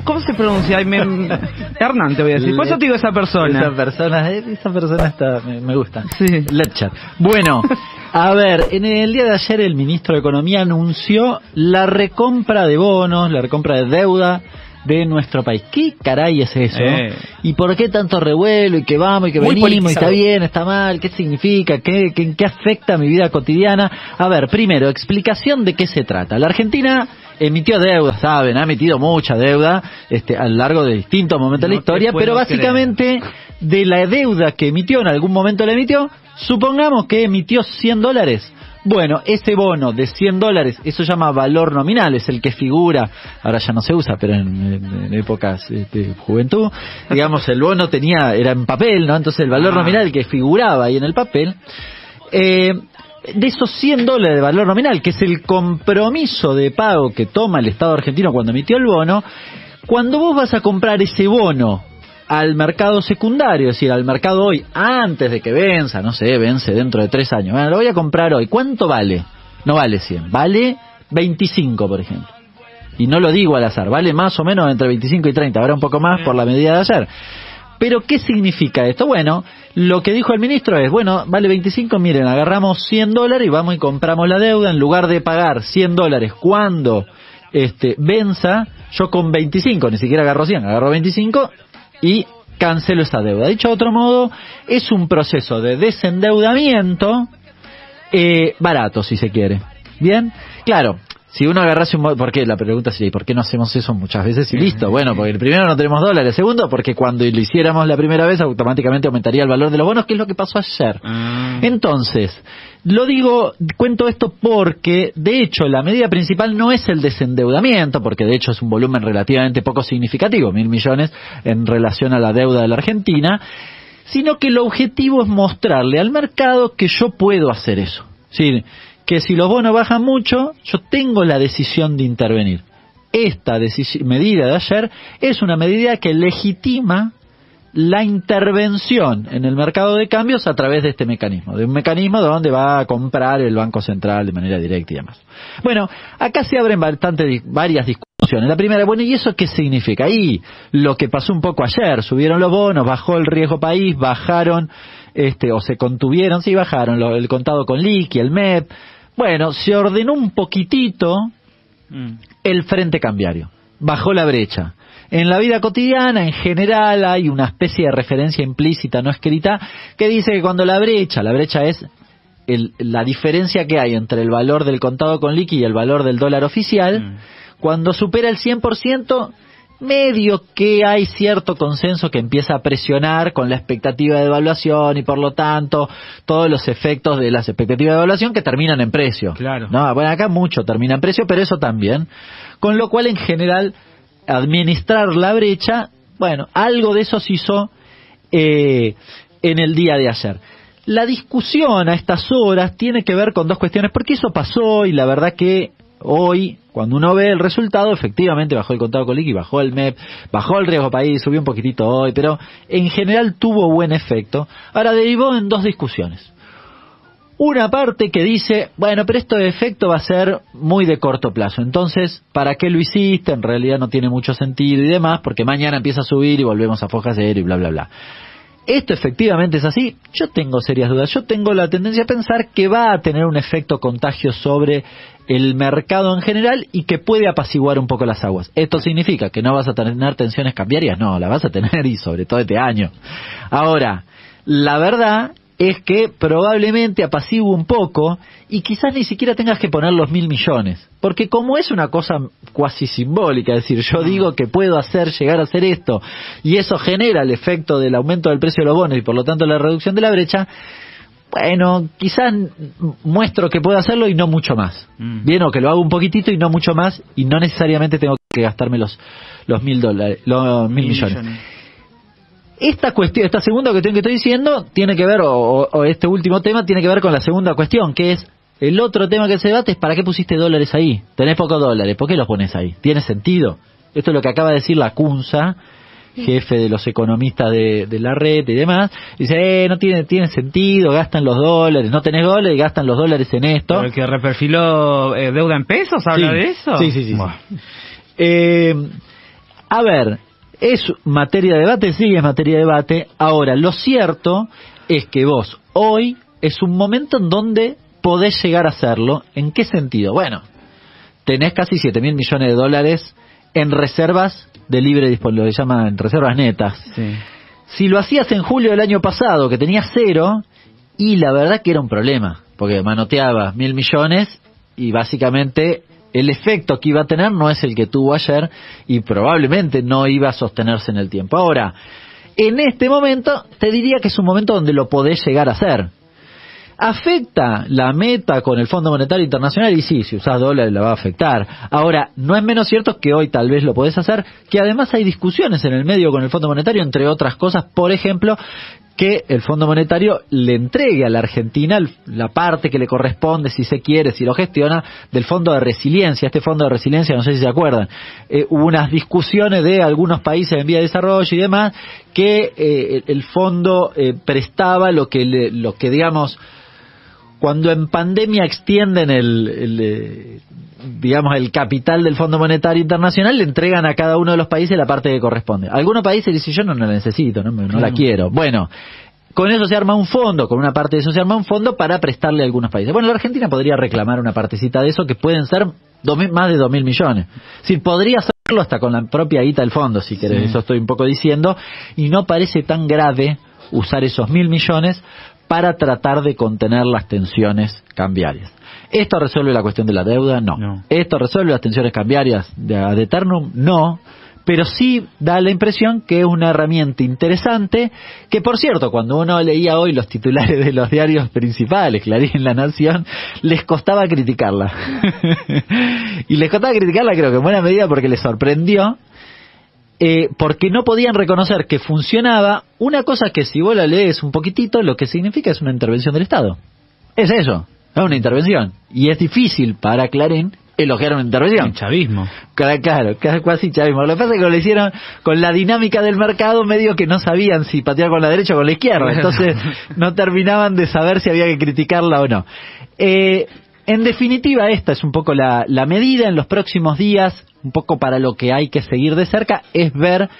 ¿Cómo se pronuncia? Hernán, te voy a decir. Por eso te digo esa persona. Esa persona está, me gusta. Sí. Letchat. Bueno, a ver, en el día de ayer el ministro de Economía anunció la recompra de bonos, la recompra de deuda de nuestro país. ¿Qué caray es eso? ¿Y por qué tanto revuelo? ¿Y que vamos? ¿Y que muy venimos? ¿Y está bien? ¿Está mal? ¿Qué significa? ¿Qué afecta a mi vida cotidiana? A ver, primero, explicación de qué se trata. La Argentina emitió deuda, saben, ha emitido mucha deuda a lo largo de distintos momentos de la historia, pero básicamente de la deuda que emitió, en algún momento la emitió, supongamos que emitió $100. Bueno, ese bono de $100, eso se llama valor nominal, es el que figura, ahora ya no se usa, pero en épocas de juventud, digamos, el bono era en papel, ¿no? Entonces el valor nominal que figuraba ahí en el papel, de esos $100 de valor nominal, que es el compromiso de pago que toma el Estado argentino cuando emitió el bono, cuando vos vas a comprar ese bono al mercado secundario, es decir, al mercado hoy, antes de que venza, no sé, vence dentro de 3 años, bueno, lo voy a comprar hoy, ¿cuánto vale? No vale 100, vale 25, por ejemplo. Y no lo digo al azar, vale más o menos entre 25 y 30, ahora un poco más por la medida de ayer. Pero, ¿qué significa esto? Bueno, lo que dijo el ministro es, bueno, vale 25, miren, agarramos $100 y vamos y compramos la deuda, en lugar de pagar $100 cuando venza, yo con 25, ni siquiera agarro 100, agarro 25 y cancelo esa deuda. Dicho de otro modo, es un proceso de desendeudamiento barato, si se quiere. ¿Bien? Claro, si uno agarrase ¿por qué? La pregunta sería, ¿por qué no hacemos eso muchas veces y listo? Bueno, porque primero no tenemos dólares, segundo, porque cuando lo hiciéramos la primera vez automáticamente aumentaría el valor de los bonos, que es lo que pasó ayer. Entonces, cuento esto porque, de hecho, la medida principal no es el desendeudamiento, porque de hecho es un volumen relativamente poco significativo, 1.000 millones en relación a la deuda de la Argentina, sino que el objetivo es mostrarle al mercado que yo puedo hacer eso. ¿Sí? Que si los bonos bajan mucho, yo tengo la decisión de intervenir. Esta medida de ayer es una medida que legitima la intervención en el mercado de cambios a través de este mecanismo, de un mecanismo donde va a comprar el Banco Central de manera directa y demás. Bueno, acá se abren varias discusiones. La primera, bueno, ¿y eso qué significa? Y lo que pasó un poco ayer, subieron los bonos, bajó el riesgo país, bajaron, o se contuvieron, sí, bajaron el contado con liqui, el MEP. Bueno, se ordenó un poquitito el frente cambiario, bajó la brecha. En la vida cotidiana, en general, hay una especie de referencia implícita, no escrita, que dice que cuando la brecha es la diferencia que hay entre el valor del contado con liqui y el valor del dólar oficial, cuando supera el 100%, medio que hay cierto consenso que empieza a presionar con la expectativa de devaluación y por lo tanto todos los efectos de las expectativas de devaluación que terminan en precio. Claro. No, bueno, acá mucho termina en precio, pero eso también. Con lo cual, en general, administrar la brecha, bueno, algo de eso se hizo en el día de ayer. La discusión a estas horas tiene que ver con dos cuestiones, porque eso pasó y la verdad que hoy, cuando uno ve el resultado, efectivamente bajó el contado con liqui, bajó el MEP, bajó el riesgo país, subió un poquitito hoy, pero en general tuvo buen efecto. Ahora derivó en dos discusiones. Una parte que dice, bueno, pero esto de efecto va a ser muy de corto plazo, entonces, ¿para qué lo hiciste? En realidad no tiene mucho sentido y demás, porque mañana empieza a subir y volvemos a foja cero y bla, bla, bla. ¿Esto efectivamente es así? Yo tengo serias dudas. Yo tengo la tendencia a pensar que va a tener un efecto contagio sobre el mercado en general y que puede apaciguar un poco las aguas. ¿Esto significa que no vas a tener tensiones cambiarias? No, la vas a tener y sobre todo este año. Ahora, la verdad es que probablemente apacigüe un poco y quizás ni siquiera tengas que poner los 1.000 millones. Porque como es una cosa cuasi simbólica, es decir, yo digo que puedo llegar a hacer esto y eso genera el efecto del aumento del precio de los bonos y por lo tanto la reducción de la brecha, bueno, quizás muestro que puedo hacerlo y no mucho más. Bien, o que lo hago un poquitito y no mucho más y no necesariamente tengo que gastarme los 1.000 millones. Esta segunda cuestión que estoy diciendo tiene que ver, o este último tema tiene que ver con la segunda cuestión, que es el otro tema que se debate es ¿para qué pusiste dólares ahí? Tenés pocos dólares, ¿por qué los pones ahí? ¿Tiene sentido? Esto es lo que acaba de decir la Cunza, jefe de los economistas de la red y demás. Dice, no tiene sentido, gastan los dólares, no tenés dólares y gastan los dólares en esto. ¿Pero el que reperfiló deuda en pesos habla de eso? Sí. A ver, ¿es materia de debate? Sí, es materia de debate. Ahora, lo cierto es que vos, hoy, es un momento en donde podés llegar a hacerlo. ¿En qué sentido? Bueno, tenés casi 7.000 millones de dólares en reservas de libre disponibilidad, lo que llaman reservas netas. Sí. Si lo hacías en julio del año pasado, que tenías 0, y la verdad que era un problema, porque manoteabas 1.000 millones y básicamente el efecto que iba a tener no es el que tuvo ayer y probablemente no iba a sostenerse en el tiempo. Ahora, en este momento te diría que es un momento donde lo podés llegar a hacer. ¿Afecta la meta con el Fondo Monetario Internacional? Y sí, si usás dólares la va a afectar. Ahora, no es menos cierto que hoy tal vez lo podés hacer, que además hay discusiones en el medio con el Fondo Monetario, entre otras cosas, por ejemplo, que el Fondo Monetario le entregue a la Argentina la parte que le corresponde, si se quiere, si lo gestiona, del Fondo de Resiliencia. Este Fondo de Resiliencia, no sé si se acuerdan, hubo unas discusiones de algunos países en vía de desarrollo y demás, que el fondo prestaba lo que digamos, cuando en pandemia extienden digamos, el capital del Fondo Monetario Internacional, le entregan a cada uno de los países la parte que corresponde. Algunos países dicen, yo no la necesito, no la quiero. Bueno, con eso se arma un fondo, con una parte de eso se arma un fondo para prestarle a algunos países. Bueno, la Argentina podría reclamar una partecita de eso, que pueden ser más de 2.000 millones. Es decir, podría hacerlo hasta con la propia guita del fondo, si querés. Sí. Eso estoy un poco diciendo, y no parece tan grave usar esos 1.000 millones para tratar de contener las tensiones cambiarias. ¿Esto resuelve la cuestión de la deuda? No. ¿Esto resuelve las tensiones cambiarias de ad eternum? No. Pero sí da la impresión que es una herramienta interesante, que por cierto, cuando uno leía hoy los titulares de los diarios principales, Clarín, La Nación, les costaba criticarla. Y les costaba criticarla creo que en buena medida porque les sorprendió, porque no podían reconocer que funcionaba una cosa que si vos la lees un poquitito, lo que significa es una intervención del Estado. Es eso, es una intervención. Y es difícil para Clarín elogiar una intervención. El chavismo. Claro, casi chavismo. Lo que pasa es que lo hicieron con la dinámica del mercado, medio que no sabían si patear con la derecha o con la izquierda. Entonces no terminaban de saber si había que criticarla o no. En definitiva, esta es un poco la medida en los próximos días, un poco para lo que hay que seguir de cerca, es ver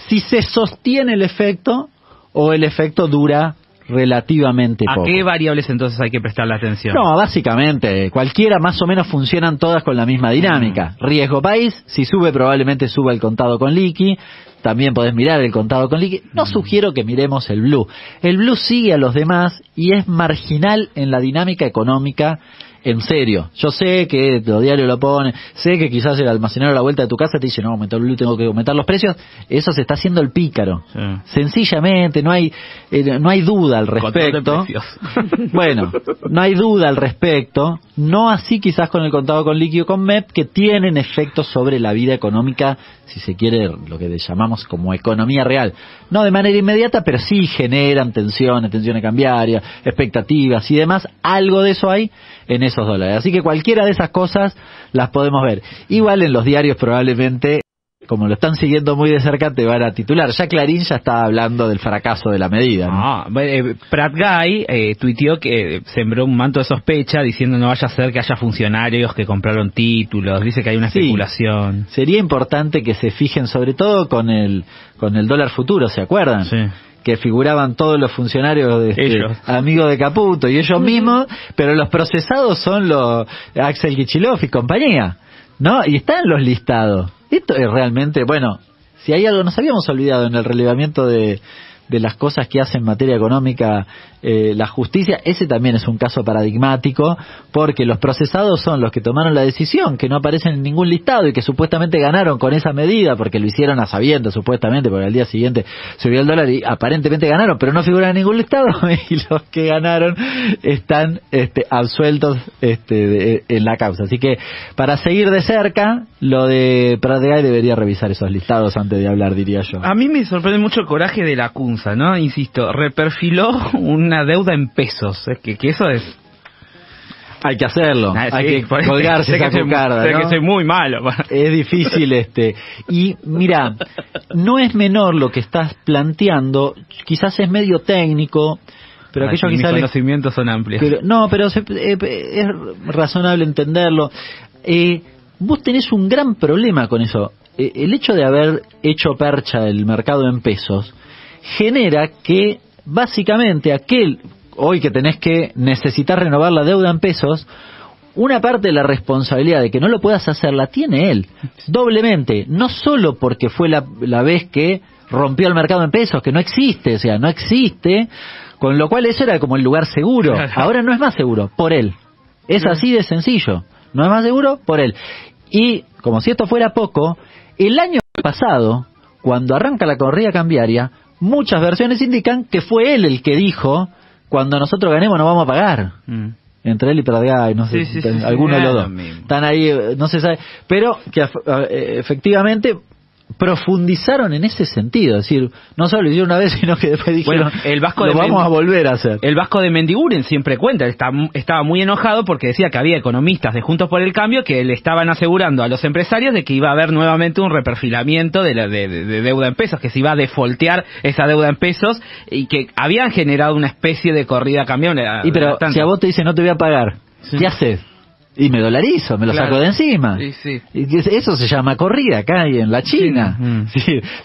si se sostiene el efecto o el efecto dura relativamente poco. ¿A qué variables entonces hay que prestarle atención? No, básicamente, cualquiera más o menos funcionan todas con la misma dinámica. Riesgo país, si sube probablemente suba el contado con liqui, también podés mirar el contado con liqui. No sugiero que miremos el blue. El blue sigue a los demás y es marginal en la dinámica económica. En serio, yo sé que los diarios lo ponen, sé que quizás el almacenero a la vuelta de tu casa te dice, no, aumentar el blue, tengo que aumentar los precios. Eso se está haciendo el pícaro. Sí. Sencillamente, no hay duda al respecto. Bueno, no hay duda al respecto. No así quizás con el contado con líquido con MEP, que tienen efectos sobre la vida económica, si se quiere, lo que llamamos como economía real. No de manera inmediata, pero sí generan tensiones cambiarias, expectativas y demás. Algo de eso hay en esos dólares. Así que cualquiera de esas cosas las podemos ver. Igual en los diarios probablemente, como lo están siguiendo muy de cerca, te van a titular. Ya Clarín ya está hablando del fracaso de la medida, ¿no? Pratt Guy tuiteó que sembró un manto de sospecha diciendo no vaya a ser que haya funcionarios que compraron títulos. Dice que hay una especulación. Sería importante que se fijen sobre todo con el dólar futuro, ¿se acuerdan? Sí. Que figuraban todos los funcionarios amigos de Caputo y ellos mismos, pero los procesados son los Axel Kicillof y compañía, ¿no? Y están los listados. Esto es realmente, bueno, si hay algo, nos habíamos olvidado en el relevamiento de las cosas que hace en materia económica la justicia. Ese también es un caso paradigmático, porque los procesados son los que tomaron la decisión, que no aparecen en ningún listado y que supuestamente ganaron con esa medida, porque lo hicieron a sabiendas, supuestamente, porque al día siguiente subió el dólar y aparentemente ganaron, pero no figuran en ningún listado, y los que ganaron están absueltos en la causa. Así que, para seguir de cerca, lo de Pratt Guy debería revisar esos listados antes de hablar, diría yo. A mí me sorprende mucho el coraje de la CUNSA, ¿no? Insisto, reperfiló una deuda en pesos. Es que eso es... Hay que hacerlo, hay que colgarse esa cocarda, ¿no? Sé que soy muy malo. Es difícil Y mira, no es menor lo que estás planteando, quizás es medio técnico, pero aquello mis quizás... Mis conocimientos son amplios. Pero es razonable entenderlo. Vos tenés un gran problema con eso. el hecho de haber hecho percha el mercado en pesos genera que básicamente hoy que tenés que necesitar renovar la deuda en pesos, una parte de la responsabilidad de que no lo puedas hacer la tiene él, doblemente, no solo porque fue la vez que rompió el mercado en pesos, que no existe, con lo cual eso era como el lugar seguro, ahora no es más seguro, por él, es así de sencillo, no es más seguro, por él. Y, como si esto fuera poco, el año pasado, cuando arranca la corrida cambiaria, muchas versiones indican que fue él el que dijo, cuando nosotros ganemos no vamos a pagar. Entre él y Pratgay, no sé, alguno de los dos. Están ahí, no se sabe. Pero que efectivamente profundizaron en ese sentido, es decir, no solo lo hicieron una vez, sino que después dijeron, el Vasco vamos a volver a hacer. El Vasco de Mendiguren siempre cuenta, estaba muy enojado porque decía que había economistas de Juntos por el Cambio que le estaban asegurando a los empresarios de que iba a haber nuevamente un reperfilamiento de deuda en pesos, que se iba a defoltear esa deuda en pesos y que habían generado una especie de corrida cambiaria. Y pero si a vos te dicen no te voy a pagar, ¿qué haces? Y me dolarizo, me lo saco de encima. Sí. Y eso se llama corrida acá y en la China.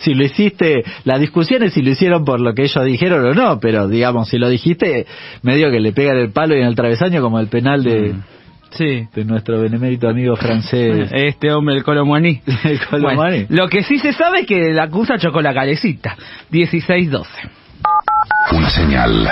Si lo hiciste, la discusión es si lo hicieron por lo que ellos dijeron o no, pero digamos, si lo dijiste, medio que le pegan el palo y en el travesaño como el penal de nuestro benemérito amigo francés. Este hombre, el Colomani. Bueno, lo que sí se sabe es que la acusa chocó la calecita. 16-12. Una señal.